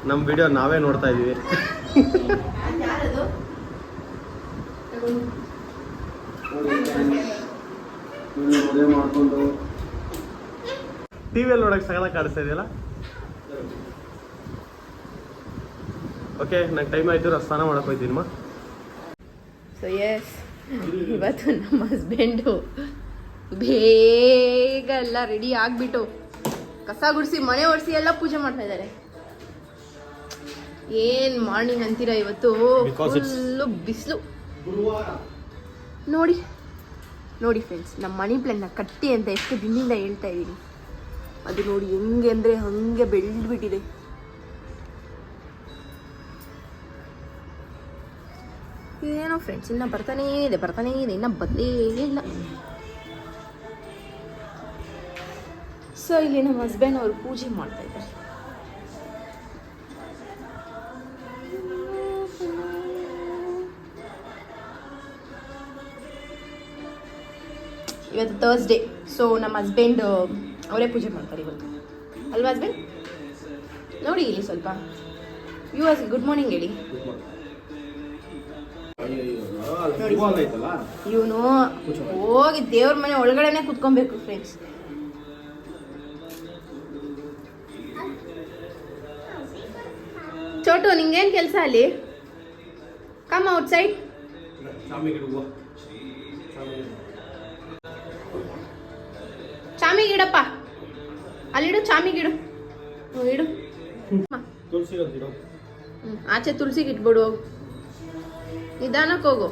ನಮ್ಮ ವಿಡಿಯೋ ನಾವೇ ನೋಡ್ತಾ ಇದೀವಿ. ಟಿವಿಯಲ್ಲಿ ನೋಡಕ್ ಸಗಲ ಕಾಣಿಸ್ತಾ ಇದೆಯಲ್ಲ. ಓಕೆ, ನಂಗೆ ಟೈಮ್ ಆಯ್ತು, ಸ್ನಾನ ಮಾಡಕ್ ಹೋಯ್ತೀನಿ. ಸೊ ಎಸ್, ಇವತ್ತು ನಮ್ಮ ಹಸ್ಬೆಂಡು ಬೇಗ ಎಲ್ಲ ರೆಡಿ ಆಗಿಬಿಟ್ಟು ಕಸ ಗುಡಿಸಿ ಮನೆ ಒರೆಸಿ ಎಲ್ಲ ಪೂಜೆ ಮಾಡ್ತಾ ಇದ್ದಾರೆ. ಏನ್ ಮಾರ್ನಿಂಗ್ ಅಂತೀರಾ ಇವತ್ತು, ಫುಲ್ಲು ಬಿಸಿಲು. ನೋಡಿ ನೋಡಿ ಫ್ರೆಂಡ್ಸ್, ನಮ್ಮ ಮನಿ ಪ್ಲಾನ್ನ ಕಟ್ಟಿ ಅಂತ ಎಷ್ಟು ದಿನದಿಂದ ಹೇಳ್ತಾ ಇದ್ದೀನಿ. ಅದು ನೋಡಿ ಹೆಂಗೆ ಅಂದರೆ ಹಂಗೆ ಬೆಳೆದ್ಬಿಟ್ಟಿದೆ. ಏನೋ ಫ್ರೆಂಡ್ಸ್, ಇನ್ನು ಬರ್ತಾನೇ ಇದೆ, ಇನ್ನು ಬದಲೇ ಇಲ್ಲ. ಸೊ ಇಲ್ಲಿ ನಮ್ಮ ಹಸ್ಬೆಂಡ್ ಅವರು ಪೂಜೆ ಮಾಡ್ತಾ ಇದ್ದಾರೆ. ಇವತ್ತು ಥರ್ಸ್ಡೇ, ಸೊ ನಮ್ಮ ಹಸ್ಬೆಂಡ್ ಅವರೇ ಪೂಜೆ ಮಾಡ್ತಾರೆ ಇವತ್ತು, ಅಲ್ವಾ ಹಸ್ಬೆಂಡ್? ನೋಡಿ ಇಲ್ಲಿ ಸ್ವಲ್ಪ ವ್ಯೂವರ್ಸ್ ಗುಡ್ ಮಾರ್ನಿಂಗ್ ಹೇಳಿ. ಇವನು ಹೋಗಿ ದೇವ್ರ ಮನೆ ಒಳಗಡೆನೆ ಕುತ್ಕೊಬೇಕು ಫ್ರೆಂಡ್ಸ್. ಚೋಟು, ನಿಂಗೇನ್ ಕೆಲಸ ಅಲ್ಲಿ? Come outside. ಚಾಮಿ ಗಿಡಪ್ಪ, ಅಲ್ಲಿಡು ಚಾಮಿ ಗಿಡು, ಇಡು. ಆಚೆ ತುಳಸಿಗೆ ಇಟ್ಬಿಡು, ನಿಧಾನಕ್ಕೆ ಹೋಗು.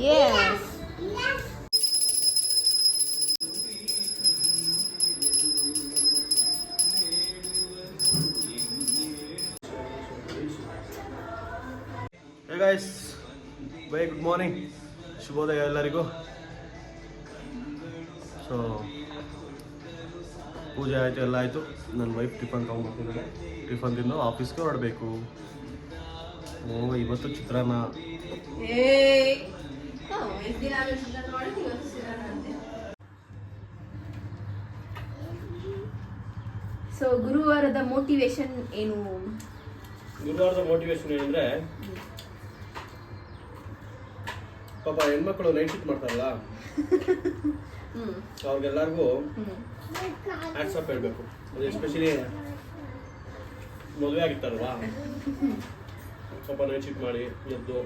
Yes. Hey guys, very good morning. ಶುಭೋದಯ ಎಲ್ಲರಿಗೂ. ಸೊ ಪೂಜೆ ಆಯಿತು, ಎಲ್ಲ ಆಯಿತು. ನನ್ನ ವೈಫ್ ಟಿಫನ್ ತೊಗೊಂಡ್ಬರ್ತಿದ್ದಾಳೆ. ಟಿಫನ್ ತಿಂದು ಆಫೀಸ್ಗೆ ಹೊರಡಬೇಕು. ಇವತ್ತು ಚಿತ್ರಾನ್ನ. ಸೊ ಗುರುವಾರದ ಮೋಟಿವೇಶನ್ ಏನು? ಗುರುವಾರದ ಮೋಟಿವೇಶನ್ ಏನಂದ್ರೆ, ಪಾಪ ಹೆಣ್ಮಕ್ಳು ನೈಟ್ ಶಿಫ್ಟ್ ಮಾಡ್ತಾರಲ್ಲ, ಅವ್ರಿಗೆಲ್ಲರಿಗೂ ಹ್ಯಾಟ್ಸಪ್ ಹೇಳ್ಬೇಕು. ಅದು ಎಸ್ಪೆಷಲಿ ಮದುವೆ ಆಗಿರ್ತಾರಲ್ವಾ, ಸ್ವಲ್ಪ ನೈಟ್ ಶಿಫ್ಟ್ ಮಾಡಿ ಎದ್ದು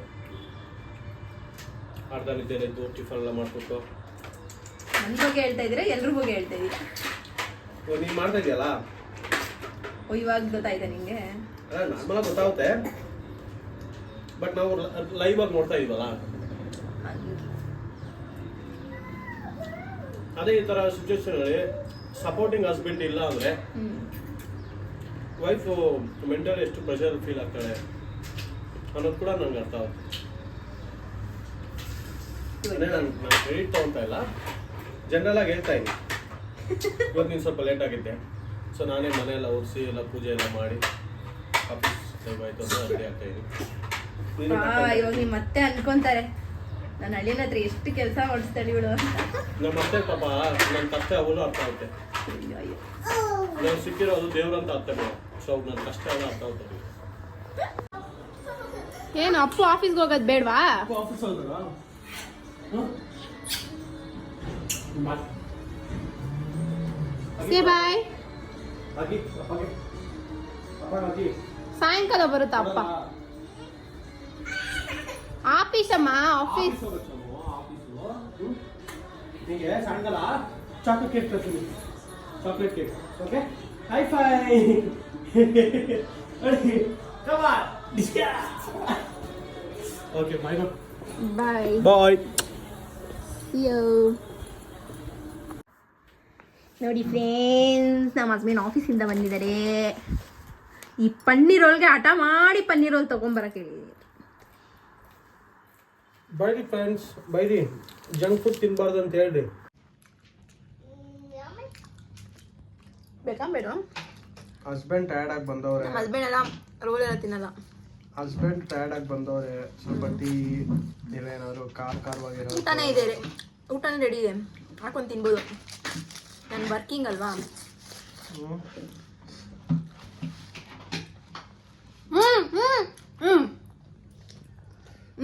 ಅರ್ಧ ನಿದ್ದೆ ಎದ್ದು ಟಿಫನ್ ಎಲ್ಲ ಮಾಡ್ಕೊಟ್ಟು. ನನ್ನ ಬಗ್ಗೆ ಹೇಳ್ತಾ ಇದ್ದೀರಾ, ಎಲ್ರ ಬಗ್ಗೆ ಹೇಳ್ತಾ ಇದ್ದೀರಾ? ನೀನು ಮಾಡ್ತಾ ಇದೆಯಲ್ಲ, ಇವಾಗ ಗೊತ್ತಾಯ್ತಾ ನಿಂಗೆ? ನಾರ್ಮಲ್ ಆಗಿ ಗೊತ್ತಾಗುತ್ತೆ, ಬಟ್ ನಾವು ಲೈವ್ ಆಗಿ ನೋಡ್ತಾ ಇದೀವಲ್ಲ, ಅದೇ ಈ ತರ ಸಿಚುವೇಶನ್ ಸಪೋರ್ಟಿಂಗ್ ಹಸ್ಬೆಂಡ್ ಇಲ್ಲ ಅಂದ್ರೆ ವೈಫ್ ಮೆಂಟಲ್ ಎಷ್ಟು ಪ್ರೆಷರ್ ಫೀಲ್ ಆಗ್ತಾಳೆ ಅನ್ನೋದು ಕೂಡ ನಂಗೆ ಅರ್ಥ ಆಗುತ್ತೆ. ನಾನು ಕ್ರೆಡಿಟ್ ತಗೊಂತ ಇಲ್ಲ, ಜನರಲ್ ಆಗಿ ಹೇಳ್ತಾ ಇದ್ದೀನಿ. ಇವತ್ತು ನೀನು ಸ್ವಲ್ಪ ಲೇಟ್ ಆಗಿದ್ದೆ, ಸೊ ನಾನೇ ಮನೆಯೆಲ್ಲ ಒರೆಸಿ ಎಲ್ಲ ಪೂಜೆ ಎಲ್ಲ ಮಾಡಿ ಆಫೀಸ್ ಟೈಮ್ ಆಯ್ತು ಅಂತ ರೆಡಿ ಆಗ್ತಾ ಇದ್ದೀನಿ. ಇವಾಗ ನೀವು ಮತ್ತೆ ಅನ್ಕೊಂತಾರೆ ನನ್ನ ಹಳ್ಳಿನ ಹತ್ರ ಎಷ್ಟು ಕೆಲಸ ಮಾಡಿಸ್ತಾಳೆ ಇವಳು ಅಂತ. ನಮ್ಮ ಅತ್ತೆ ಪಾಪ ನನ್ನ ಕಷ್ಟ ಅವಳು ಅರ್ಥ ಆಗುತ್ತೆ. ನಾವು ಸಿಕ್ಕಿರೋದು ದೇವ್ರಂತ ಅರ್ಥ ಬೇಡ, ಸೊ ನನ್ನ ಕಷ್ಟ ಎಲ್ಲ ಅರ್ಥ ಆಗುತ್ತೆ. ಏನು ಅಪ್ಪು ಆಫೀಸ್ಗೆ ಹೋಗೋದು ಬೇಡವಾ? ಆಫೀಸ್ ಹೋಗೋದಾ? Say bye. ಸಾಯಂಕಾಲ ಬರುತ್ತಾ ಅಪ್ಪ? ಆಫೀಸ್ ಅಮ್ಮ, ಆಫೀಸ್. ನಿಮಗೆ ಸಾಯಂಕಾಲ ಚಾಕ್ಲೇಟ್ ಕೇಕ್ ತರ್ತೀನಿ, chocolate cake. Okay, high five. Okay, bye. Bye bye. ನೋಡಿ ಫ್ರೆಂಡ್ಸ್, ನಮ್ಮ ಹಸ್ಬೆಂಡ್ ಆಫೀಸಿಂದ ಬಂದಿದ್ದಾರೆ. ಈ ಪನ್ನೀರ್ ರೋಲ್ಗೆ ಹಠ ಮಾಡಿ ಪನ್ನೀರ್ ರೋಲ್ ತಗೊಂಬರಕ್ಕೆ ಹೇಳಿ. ಬೈರಿ ಫ್ರೆಂಡ್ಸ್, ಬೈರಿ. ಜಂಕ್ ಫುಡ್ ತಿನ್ಬಾರ್ದು ಅಂತ ಹೇಳ್ರಿ. ಬೇಕಾ ಬೇಡ? ಹಸ್ಬೆಂಡ್ ಟಯರ್ಡ್ ಆಗಿ ಬಂದವ್ರೆ. ಹಸ್ಬೆಂಡ್ ಎಲ್ಲ ರೋಲ್ ಎಲ್ಲ ತಿನ್ನಲ್ಲ. ಹಸ್ಬೆಂಡ್ ಟಯರ್ಡ್ ಆಗಿ ಬಂದವ್ರೆ. ಸ್ವಲ್ಪ ಟೀ, ನೀವೇನಾದ್ರು ಖಾರವಾಗಿ ತಾನೇ ಇದೆ ಊಟನೇ ರೆಡಿ ಇದೆ, ಹಾಕೊಂಡು ತಿನ್ಬೋದು. ನಾನು ವರ್ಕಿಂಗ್ ಅಲ್ವಾ.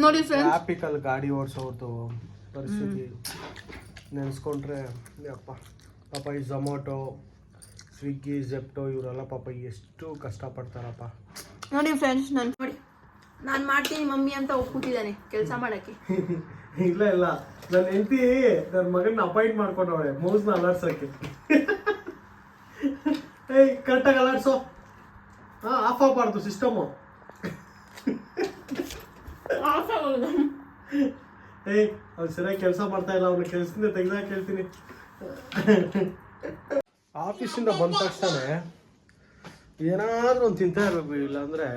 ನೋಡಿ ಫ್ರೆಂಡ್ಸ್, ಟ್ರಾಫಿಕಲ್ಲಿ ಗಾಡಿ ಓಡಿಸೋದು ಪರಿಸ್ಥಿತಿ ನೆನೆಸ್ಕೊಂಡ್ರೆ ಅಪ್ಪ ಪಾಪ. ಈ ಝೊಮ್ಯಾಟೊ, ಸ್ವಿಗ್ಗಿ, ಜೆಪ್ಟೊ ಇವರೆಲ್ಲ ಪಾಪ ಎಷ್ಟು ಕಷ್ಟಪಡ್ತಾರಪ್ಪ. ನೋಡಿ ಫ್ರೆಂಡ್ಸ್, ನಾನು ಮಾಡ್ತೀನಿ ಮಮ್ಮಿ ಅಂತ ಒಪ್ಪಿದ್ದಾನೆ ಕೆಲಸ ಮಾಡಕ್ಕೆ. ಇಲ್ಲ ನನ್ನ ಹೆಂಡತಿ ನನ್ನ ಮಗನ ಅಪಾಯಿಂಟ್ ಮಾಡ್ಕೊಂಡವಳೆ ಮೌಸ್ನ ಅಲಾಡ್ಸಕ್ಕೆ. ಏಯ್ ಕರೆಕ್ಟಾಗಿ ಅಲಾಡ್ಸೋ. ಆಫ್ ಆಗಬಾರ್ದು ಸಿಸ್ಟಮು. ಏಯ್ ಅವ್ನು ಸರಿಯಾಗಿ ಕೆಲಸ ಮಾಡ್ತಾ ಇಲ್ಲ, ಅವ್ನ ಕೆಲಸದಿಂದ ತೆಗ್ದಾಕ ಹೇಳ್ತೀನಿ. ಆಫೀಸಿಂದ ಬಂದ ತಕ್ಷಣ ಏನಾದ್ರೂ ಒಂದು ತಿಂತಾ ಇರಬೇಕು, ಇಲ್ಲಾಂದ್ರೆ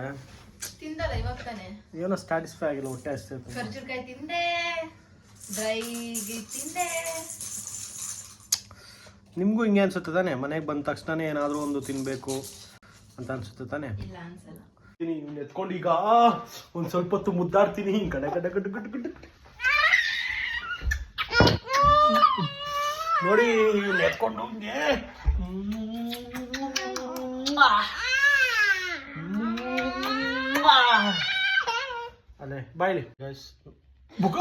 ತಿಂದಲ್ಲ ಇವಾಗ ತಾನೆ, ಏನೋ ಸ್ಯಾಟಿಸ್ಫೈ ಆಗಿಲ್ಲ, ಹೊಟ್ಟೆ ಅಷ್ಟೇ. ಖರ್ಜೂರಕಾಯಿ ತಿಂದೆ, ಡ್ರೈ ತಿಂದೆ. ನಿಮಗೂ ಹಿಂಗೆ ಅನ್ಸುತ್ತೆ ತಾನೆ? ಮನೆಗೆ ಬಂದ ತಕ್ಷಣ ಏನಾದರೂ ಒಂದು ತಿನ್ನಬೇಕು ಅಂತ ಅನ್ಸುತ್ತೆ ತಾನೆ? ಇಲ್ಲ ಅನ್ಸಲ್ಲ. ಎತ್ಕೊಂಡು ಈಗ ಒಂದು ಸ್ವಲ್ಪ ಹೊತ್ತು ಮುದ್ದಾಡ್ತೀನಿ, ಕಡೆ ಕಡೆ ಗಡ್ಡು ಗಡ್ಡು ಗಡ್ಡು ನೋಡಿ ಎತ್ಕೊಂಡು ಹೋಗಿ ಅಲ್ಲೇ ಬಾಯ್ಲಿ ಗೈಸ್. ಬುಗ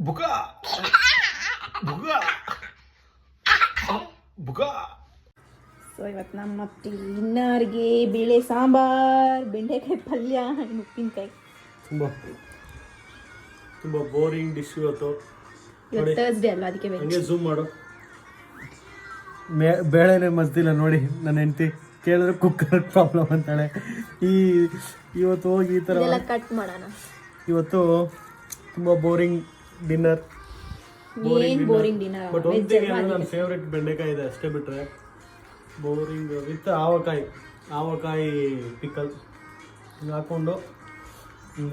ಬುಗ ಬುಗ ಬುಗ. ಸೊ ಇವತ್ತು ನಮ್ಮ ಡಿನ್ನರ್ಗೆ ಬೇಳೆ ಸಾಂಬಾರ್, ಬೆಂಡೆಕಾಯಿ ಪಲ್ಯ, ಉಪ್ಪಿನಕಾಯಿ. ತುಂಬ ಬೋರಿಂಗ್ ಡಿಶ್ ಇವತ್ತು. ಇವತ್ತು ಥರ್ಸ್ಡೇ ಅಲ್ಲ, ಅದಕ್ಕೆ ಹಂಗೆ ಝೂಮ್ ಮಾಡು. ಬೇಳೆನೇ ಮಸ್ದಿಲ್ಲ ನೋಡಿ ನನ್ನ ಹೆಂಡತಿ. ಕೇಳಿದ್ರೆ ಕುಕ್ಕರ್ ಪ್ರಾಬ್ಲಮ್ ಅಂತಾಳೆ. ಇವತ್ತು ಹೋಗಿ ಈ ಥರ ಕಟ್ ಮಾಡೋಣ. ಇವತ್ತು ತುಂಬ boring dinner. Boring dinner. But ಒಂದಿಗೆ ನನ್ನ ಫೇವ್ರೆಟ್ ಬೆಂಡೆಕಾಯಿ ಇದೆ, ಅಷ್ಟೇ ಬಿಟ್ಟರೆ ಬೋರಿಂಗ್ ವಿತ್ ಆವಕಾಯಿ ಪಿಕಲ್. ಹಿಂಗೆ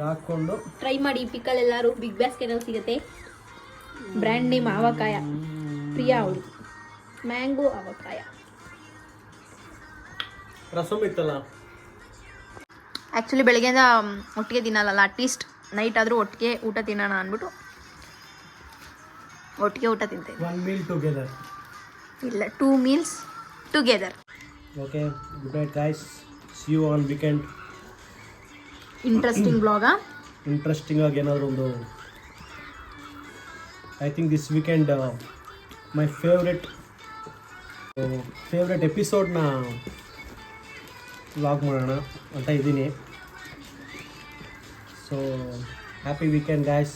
ಹಾಕ್ಕೊಂಡು ಟ್ರೈ ಮಾಡಿ ಪಿಕಲ್. ಎಲ್ಲರೂ ಬಿಗ್ ಬಾಸ್ಕೆಟಲ್ಲಿ ಸಿಗುತ್ತೆ. Brand name ಆವಕಾಯ. ಪ್ರಿಯಾ ಅವಳು ಮ್ಯಾಂಗೋ ಆವಕಾಯ. ರಸಮ್ ಇತ್ತಲ್ಲ. ಆ್ಯಕ್ಚುಲಿ ಬೆಳಗ್ಗೆಯಿಂದ ಒಟ್ಟಿಗೆ ತಿನ್ನಲ್ಲ, ಅಟ್ಲೀಸ್ಟ್ ನೈಟ್ ಆದರೂ ಒಟ್ಟಿಗೆ ಊಟ ತಿನ್ನೋಣ ಅಂದ್ಬಿಟ್ಟು ಒಟ್ಟಿಗೆ ಊಟ ತಿಂತೇವೆ. 1 meal together. ಇಲ್ಲ, 2 meals together. Okay, good night guys. See you on weekend. Interesting ಬ್ಲಾಗಾ? ಇಂಟ್ರೆಸ್ಟಿಂಗ್ ಆಗಿ ಏನಾದರೂ ಒಂದು, I think this weekend my favourite ಎಪಿಸೋಡ್ನ ವ್ಲಾಗ್ ಮಾಡೋಣ ಅಂತ ಇದ್ದೀನಿ. So happy weekend guys.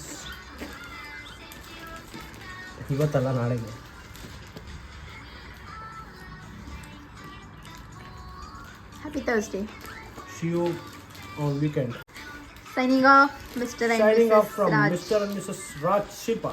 ಇವತ್ತಲ್ಲ, ನಾಳೆಗೆ. Happy Thursday. See you on weekend. Signing off, Mr. and Signing Mrs. off from Raj. Mr. and Mrs. Raj Shipa.